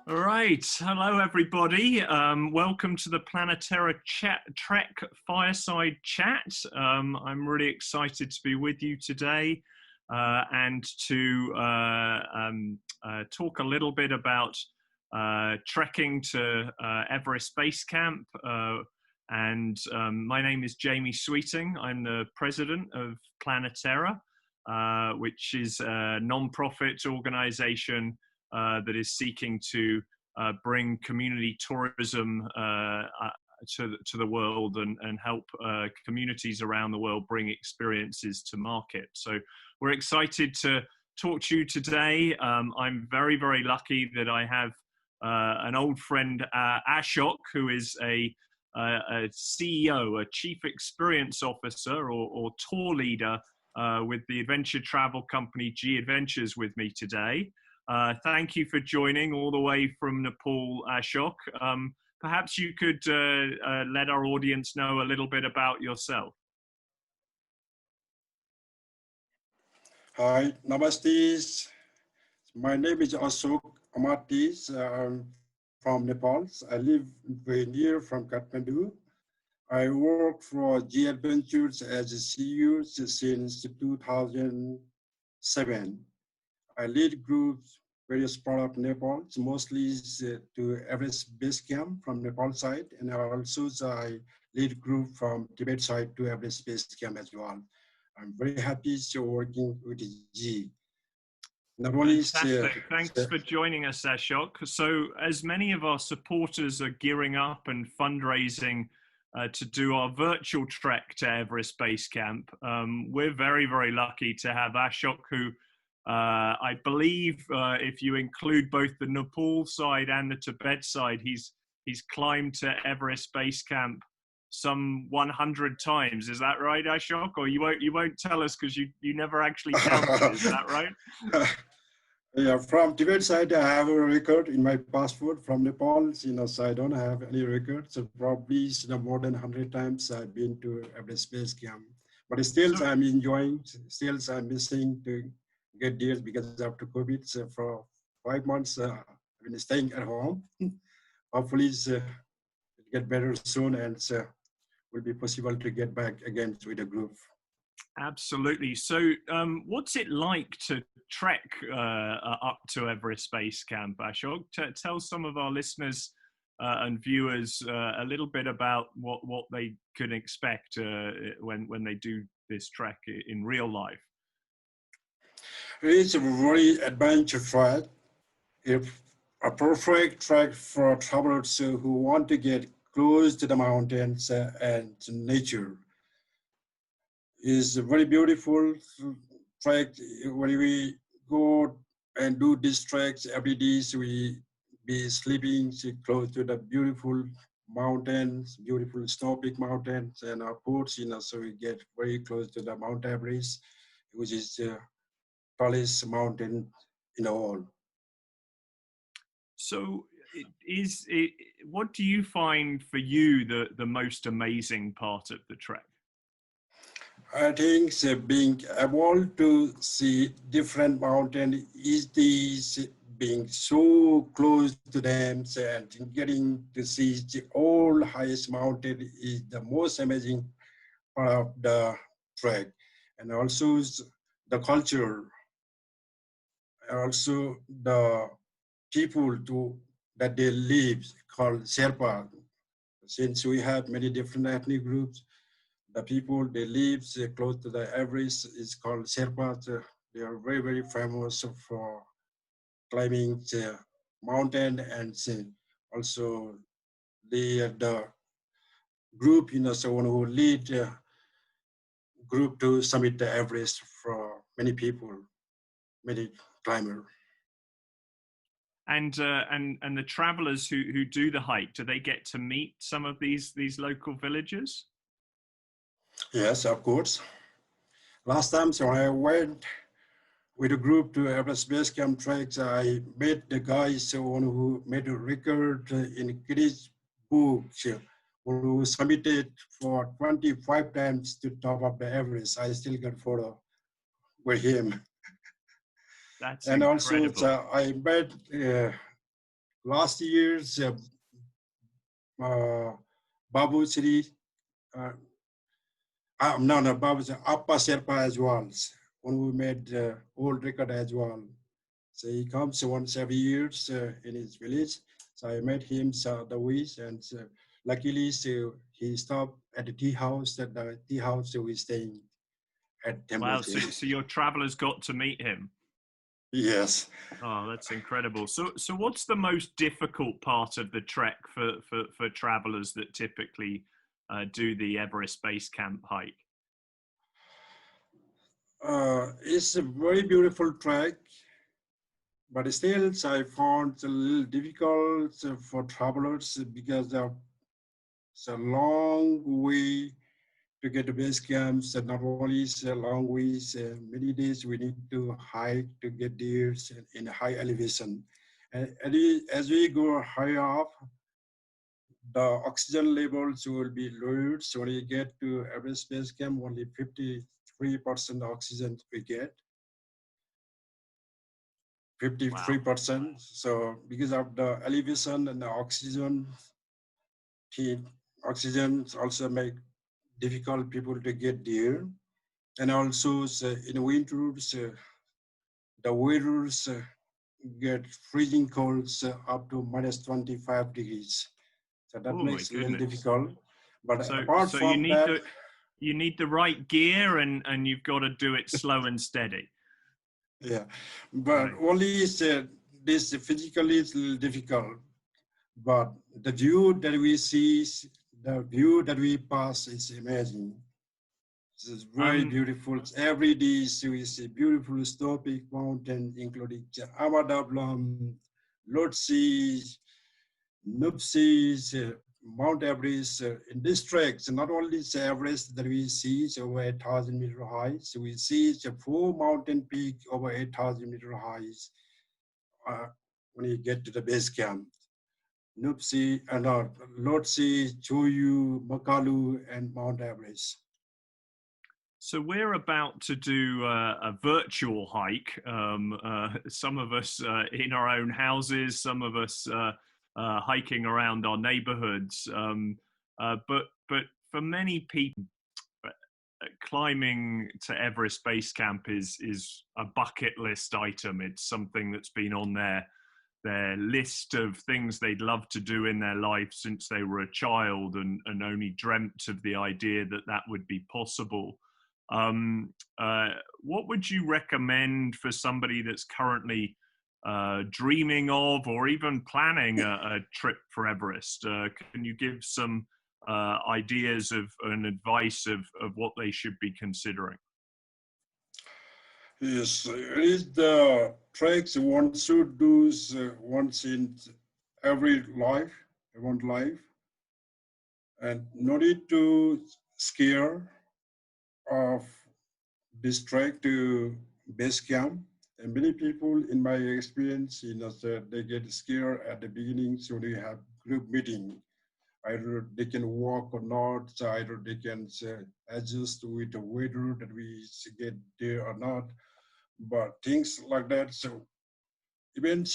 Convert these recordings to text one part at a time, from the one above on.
All right. Hello, everybody. Welcome to the Trek Fireside Chat. I'm really excited to be with you today and to talk a little bit about trekking to Everest Base Camp. My name is Jamie Sweeting. I'm the president of PlaneterraTrek, which is a non-profit organization that is seeking to bring community tourism to the world and help communities around the world bring experiences to market. So we're excited to talk to you today. I'm very, very lucky that I have an old friend, Ashok, who is a CEO, a Chief Experience Officer or tour leader with the adventure travel company G Adventures with me today. Thank you for joining all the way from Nepal, Ashok. Perhaps you could let our audience know a little bit about yourself. Hi, namaste. My name is Ashok Amatis. I'm from Nepal. I live very near from Kathmandu. I work for G Adventures as a CEO since 2007. I lead groups, various part of Nepal, mostly to Everest Base Camp from Nepal side, and also I lead group from Tibet side to Everest Base Camp as well. I'm very happy to working with G. Fantastic. Thanks for joining us, Ashok. So as many of our supporters are gearing up and fundraising to do our virtual trek to Everest Base Camp, we're very, very lucky to have Ashok, who I believe if you include both the Nepal side and the Tibet side, he's climbed to Everest Base Camp some 100 times. Is that right, Ashok? Or you won't tell us because you never actually counted. Is that right? Yeah, from Tibet side, I have a record in my passport. From Nepal, so I don't have any record. So probably more than 100 times I've been to Everest Base Camp. But still, I'm enjoying. Still, I'm missing to get deals because after COVID, so for 5 months, I've been staying at home. Hopefully, it get better soon, and will be possible to get back again with the group. Absolutely. So, what's it like to trek up to Everest Base Camp, Ashok? Tell some of our listeners and viewers a little bit about what they can expect when they do this trek in real life. It's a very adventure trek. It's a perfect trek for travelers who want to get close to the mountains and to nature. It's a very beautiful trek. When we go and do these treks every day, so we be sleeping close to the beautiful mountains, beautiful snow-peak mountains, and our ports, so we get very close to the Mount Everest, which is the tallest mountain in the world. So, what do you find for you the most amazing part of the trek? I think being able to see different mountains, is being so close to them and getting to see the all highest mountain is the most amazing part of the trek. And also the culture, also the people that they live called Sherpa. Since we have many different ethnic groups, the people they live close to the Everest is called Sherpa. They are very, very famous for climbing the mountain, and also the group, someone who lead group to summit the Everest for many people, many climbers. And the travelers who do the hike, do they get to meet some of these local villagers? Yes, of course. Last time, so I went with a group to Everest Base Camp treks. I met the guys who made a record in Guinness Book, who submitted for 25 times to top of the Everest. I still got photo with him. That's and incredible. Also, I met last year's Babu Sri, no, Babu Appa Sherpa as well. When we made old record as well. So he comes once every year in his village. So I met him the week, and luckily he stopped at the tea house. At the tea house, so we're staying at Temple. Wow, so your travelers got to meet him. Yes. Oh, that's incredible. So what's the most difficult part of the trek for travelers that typically do the Everest Base Camp hike? It's a very beautiful trek, but still I found it a little difficult for travelers because it's a long way to get to base camps. And not only is a long ways, many days we need to hike to get there in high elevation. And as we go higher up, the oxygen levels will be lowered. So when you get to Everest Base Camp, only 53% oxygen we get. 53%. Wow. So because of the elevation and the oxygen also make difficult people to get there. And also in winters, the weathers get freezing colds up to minus 25 degrees. So that makes it a little difficult. But apart from that, you need the right gear and you've got to do it slow and steady. Yeah, but only this physically is a little difficult. But the view that we see, the view that we pass is amazing. It's very beautiful. Every day we see beautiful snow-peak mountains, including Amadablam, Lhotse, Nuptse, Mount Everest. In this trek, so not only is Everest that we see over 8,000 meter high, so we see 4 mountain peaks over 8,000 meter highs when you get to the base camp. Nuptse, Lhotse, Choyu, Makalu, and Mount Everest. So we're about to do a virtual hike. Some of us in our own houses, some of us hiking around our neighborhoods. But for many people, climbing to Everest Base Camp is a bucket list item. It's something that's been on their list of things they'd love to do in their life since they were a child and only dreamt of the idea that would be possible. What would you recommend for somebody that's currently dreaming of or even planning a trip for Everest? Can you give some ideas and advice of what they should be considering? Yes, it is the treks one should do once in every life, and no need to scare of this trek to base camp. And many people, in my experience, they get scared at the beginning, so they have group meeting. Either they can walk or not, so either they can adjust with the weather that we get there or not. But things like that, so even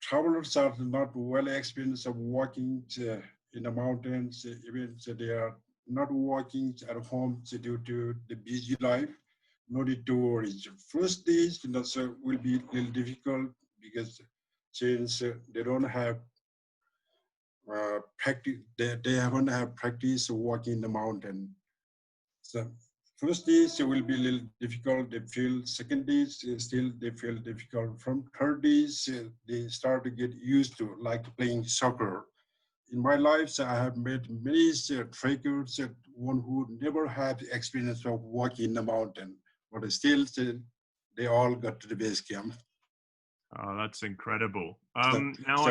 travelers are not well experienced of walking in the mountains, even they are not walking at home due to the busy life. No need to worry. First days will be a little difficult because since they don't have practice, they haven't had practice walking in the mountain. So first days will be a little difficult. They feel. Second days still they feel difficult. From third days they start to get used to like playing soccer. In my life, I have met many trekkers, one who never had experience of walking in the mountain, but still they all got to the base camp. Oh, that's incredible. Now so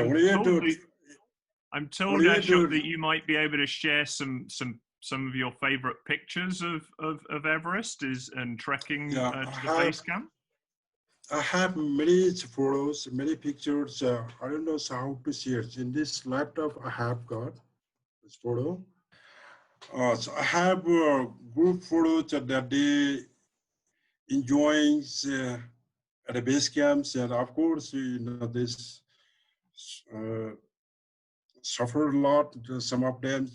I'm told, Ashok, that you might be able to share some of your favorite pictures of Everest and trekking to the base camp. I have many photos, many pictures. I don't know how to share. In this laptop, I have got this photo. So I have group photos that they enjoying at the base camps, and of course, this uh, suffered a lot. Some of them,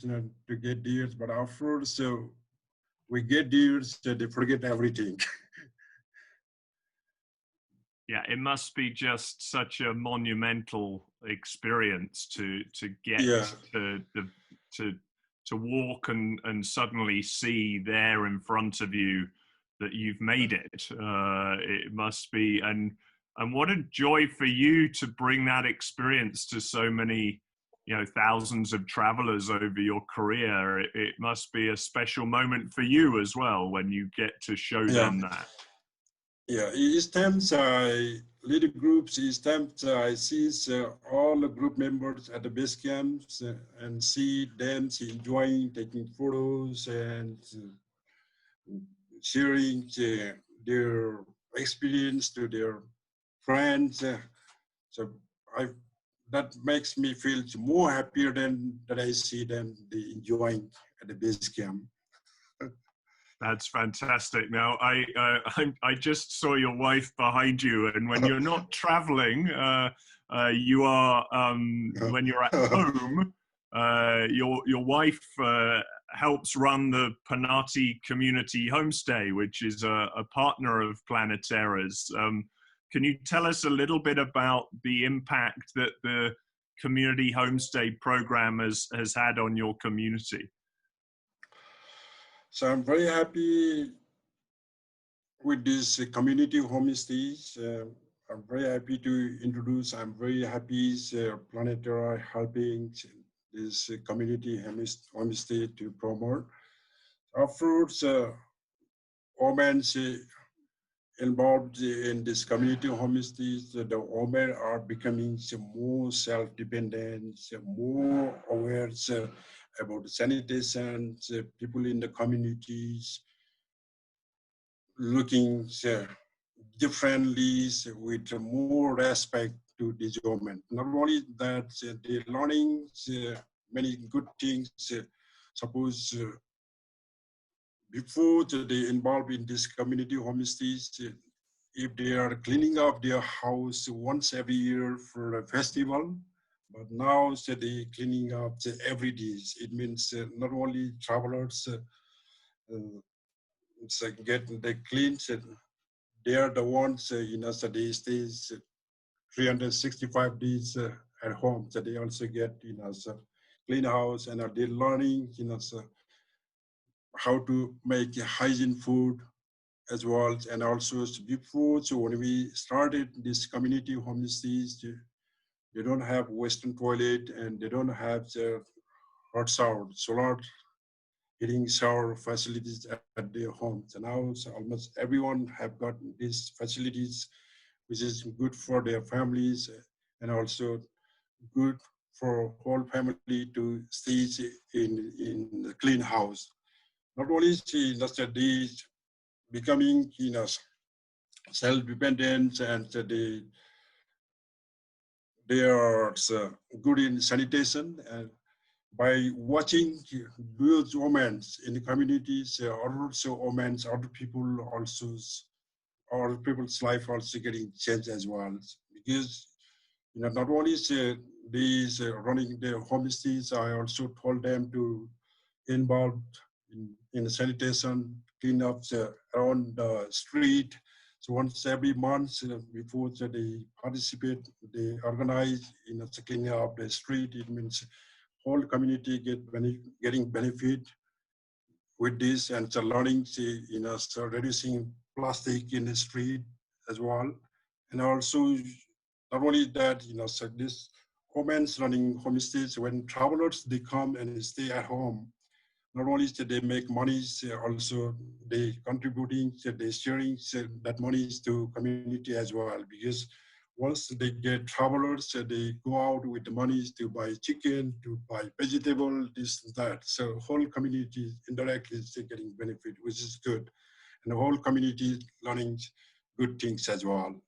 to get deers, but after so we get deers, they forget everything. Yeah, it must be just such a monumental experience to get Yeah, to the to to walk and suddenly see there in front of you that you've made it. It must be, and what a joy for you to bring that experience to so many, thousands of travelers over your career. It must be a special moment for you as well when you get to show yeah, them that. yeah. Each time I lead groups, each time I see all the group members at the base camps and see them enjoying taking photos and sharing their experience to their friends. So I that makes me feel more happier than that I see them enjoying at the base camp. That's fantastic. Now, I just saw your wife behind you, and when you're not traveling, you are when you're at home. Your wife helps run the Panati Community Homestay, which is a partner of Planeterra's. Can you tell us a little bit about the impact that the community homestay program has had on your community? So I'm very happy with this community homestays. I'm very happy to introduce. I'm very happy Planeterra helping this community homestay to promote. Afterwards, women involved in this community homestays, the women are becoming more self-dependent, more aware about sanitation, people in the communities looking differently with more respect to this woman. Not only that, they're learning many good things. Suppose before they involved in this community homestays, if they are cleaning up their house once every year for a festival, but now they cleaning up every day. It means not only travelers get they clean, they are the ones so they stay 365 days at home. So they also get so clean house and they're learning so how to make hygiene food as well. And also before, so when we started this community homestays, they don't have Western toilet and they don't have the hot shower, solar heating shower facilities at their homes. And now so almost everyone have got these facilities, which is good for their families and also good for whole family to stay in a clean house. Not only just they becoming self-dependent and they are good in sanitation and by watching those women in the communities, also women, other people also, other people's life also getting changed as well. Because not only these running their homestays, I also told them to involve in sanitation, clean up around the street. So once every month, before they participate, they organize cleaning up the street. It means whole community getting benefit with this and so learning so reducing plastic in the street as well. And also not only that, so this women's running homestays, when travelers they come and stay at home, not only do they make money, also they contributing, they sharing that money to community as well. Because once they get travelers, they go out with the money to buy chicken, to buy vegetable, this and that. So whole community indirectly is getting benefit, which is good. And the whole community learning good things as well.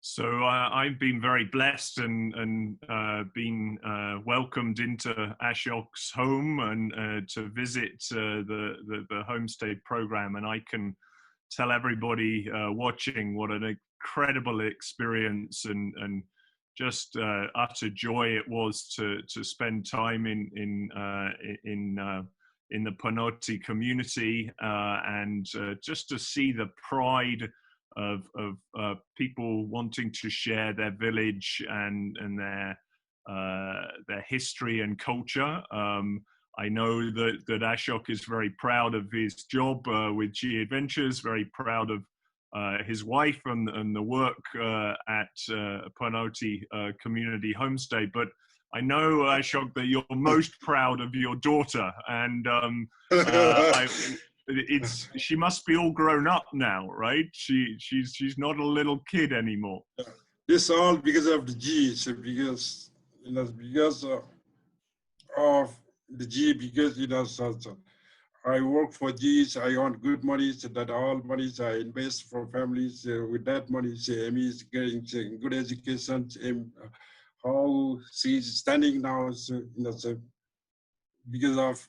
So I've been very blessed and been welcomed into Ashok's home and to visit the homestay program, and I can tell everybody watching what an incredible experience and just utter joy it was to spend time in the Panoti community, and just to see the pride of people wanting to share their village and their history and culture. I know that Ashok is very proud of his job with G Adventures, very proud of his wife and the work at Panoti Community Homestay. But I know, Ashok, that you're most proud of your daughter, and she must be all grown up now, right? She's not a little kid anymore. This all because of the G. So because because of the G, because so I work for G's. I earn good money, so that all monies I invest for families. With that money, Amy is getting good education. How she's standing now, so, so because of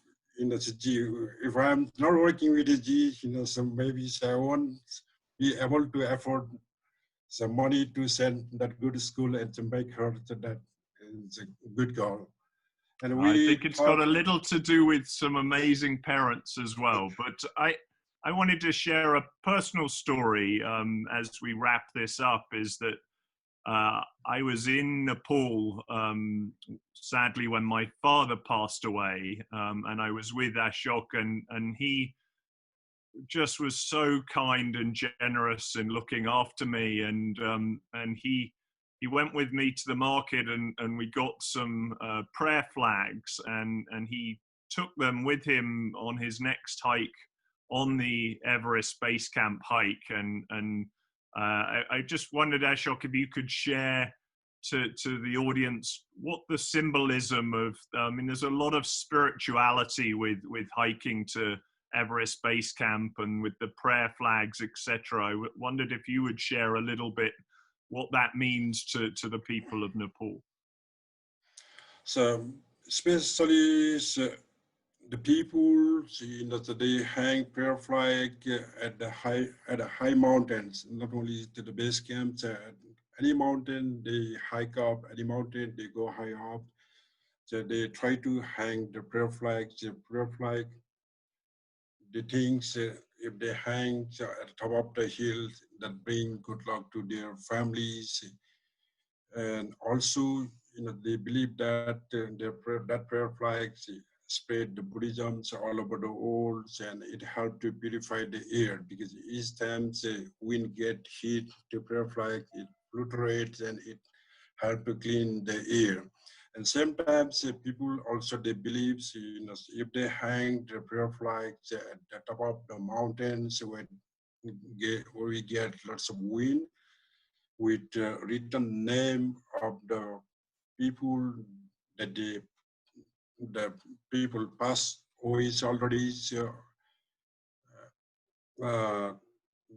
so G. If I'm not working with the G, so maybe I won't be able to afford some money to send that good school and to make her to that is a good girl. And I think it's got a little to do with some amazing parents as well. But I wanted to share a personal story as we wrap this up, is that I was in Nepal, sadly, when my father passed away, and I was with Ashok, and he just was so kind and generous in looking after me, and he went with me to the market, and we got some prayer flags, and he took them with him on his next hike on the Everest Base Camp hike, and I just wondered, Ashok, if you could share to the audience what the symbolism of, I mean, there's a lot of spirituality with hiking to Everest Base Camp and with the prayer flags, etc. I wondered if you would share a little bit what that means to the people of Nepal. So, especially the people, they hang prayer flag at the high mountains, not only to the base camps. Any mountain they hike up, any mountain they go high up. So they try to hang the prayer flag. The things, if they hang at the top of the hill, that bring good luck to their families. And also, they believe that that prayer flags spread the Buddhism all over the world, and it helped to purify the air, because each time the wind get hit the prayer flag, it fluctuates and it help to clean the air. And sometimes people also, they believe, if they hang the prayer flags at the top of the mountains where we get lots of wind, with written name of the people that the people passed away already. So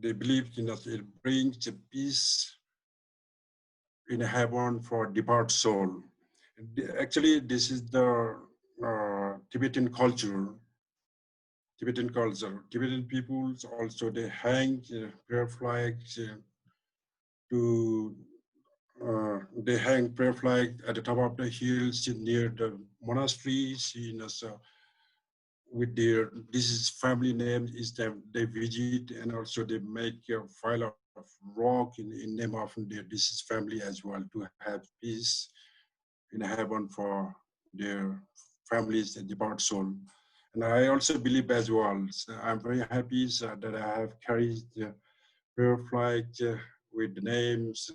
they believe it brings a peace in heaven for departed soul. Actually, this is the Tibetan culture. Tibetan peoples also, they hang prayer flags they hang prayer flag at the top of the hills near the monasteries. So with their, this is family name, is them they visit, and also they make a file of rock in name of their this is family as well, to have peace in heaven for their families and departed soul. And I also believe as well. So I'm very happy that I have carried the prayer flag with the names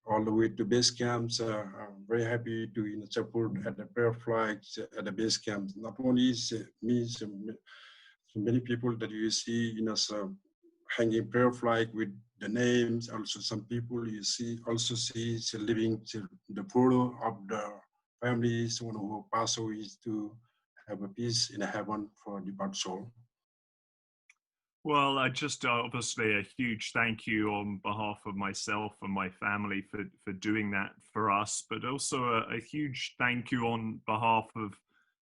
all the way to base camps. I'm very happy to support at the prayer flags at the base camps. Not only me, so many people that you see, so hanging prayer flag with the names. Also, some people you see also see living the photo of the families who pass away, to have a peace in heaven for departed soul. Well, I just obviously a huge thank you on behalf of myself and my family for doing that for us, but also a huge thank you on behalf of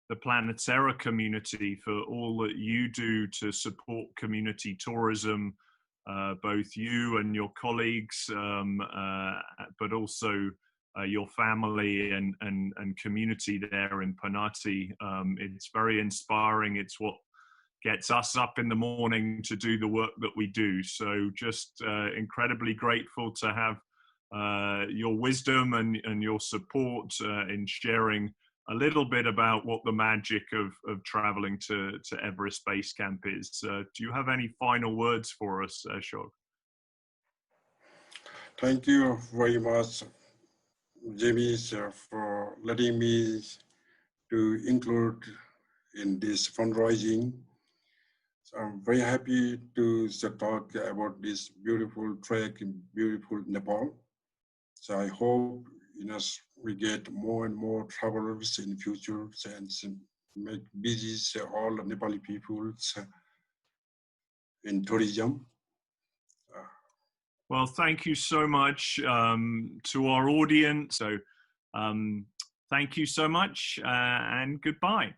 the PlaneterraTrek community for all that you do to support community tourism, both you and your colleagues, but also your family and community there in Panati. It's very inspiring. It's what gets us up in the morning to do the work that we do. So just incredibly grateful to have your wisdom and your support in sharing a little bit about what the magic of traveling to Everest Base Camp is. Do you have any final words for us, Ashok? Thank you very much, Jamie, for letting me to include in this fundraising. So I'm very happy to talk about this beautiful trek in beautiful Nepal. So I hope we get more and more travelers in the future and make busy all the Nepali people in tourism. Well, thank you so much to our audience. So thank you so much and goodbye.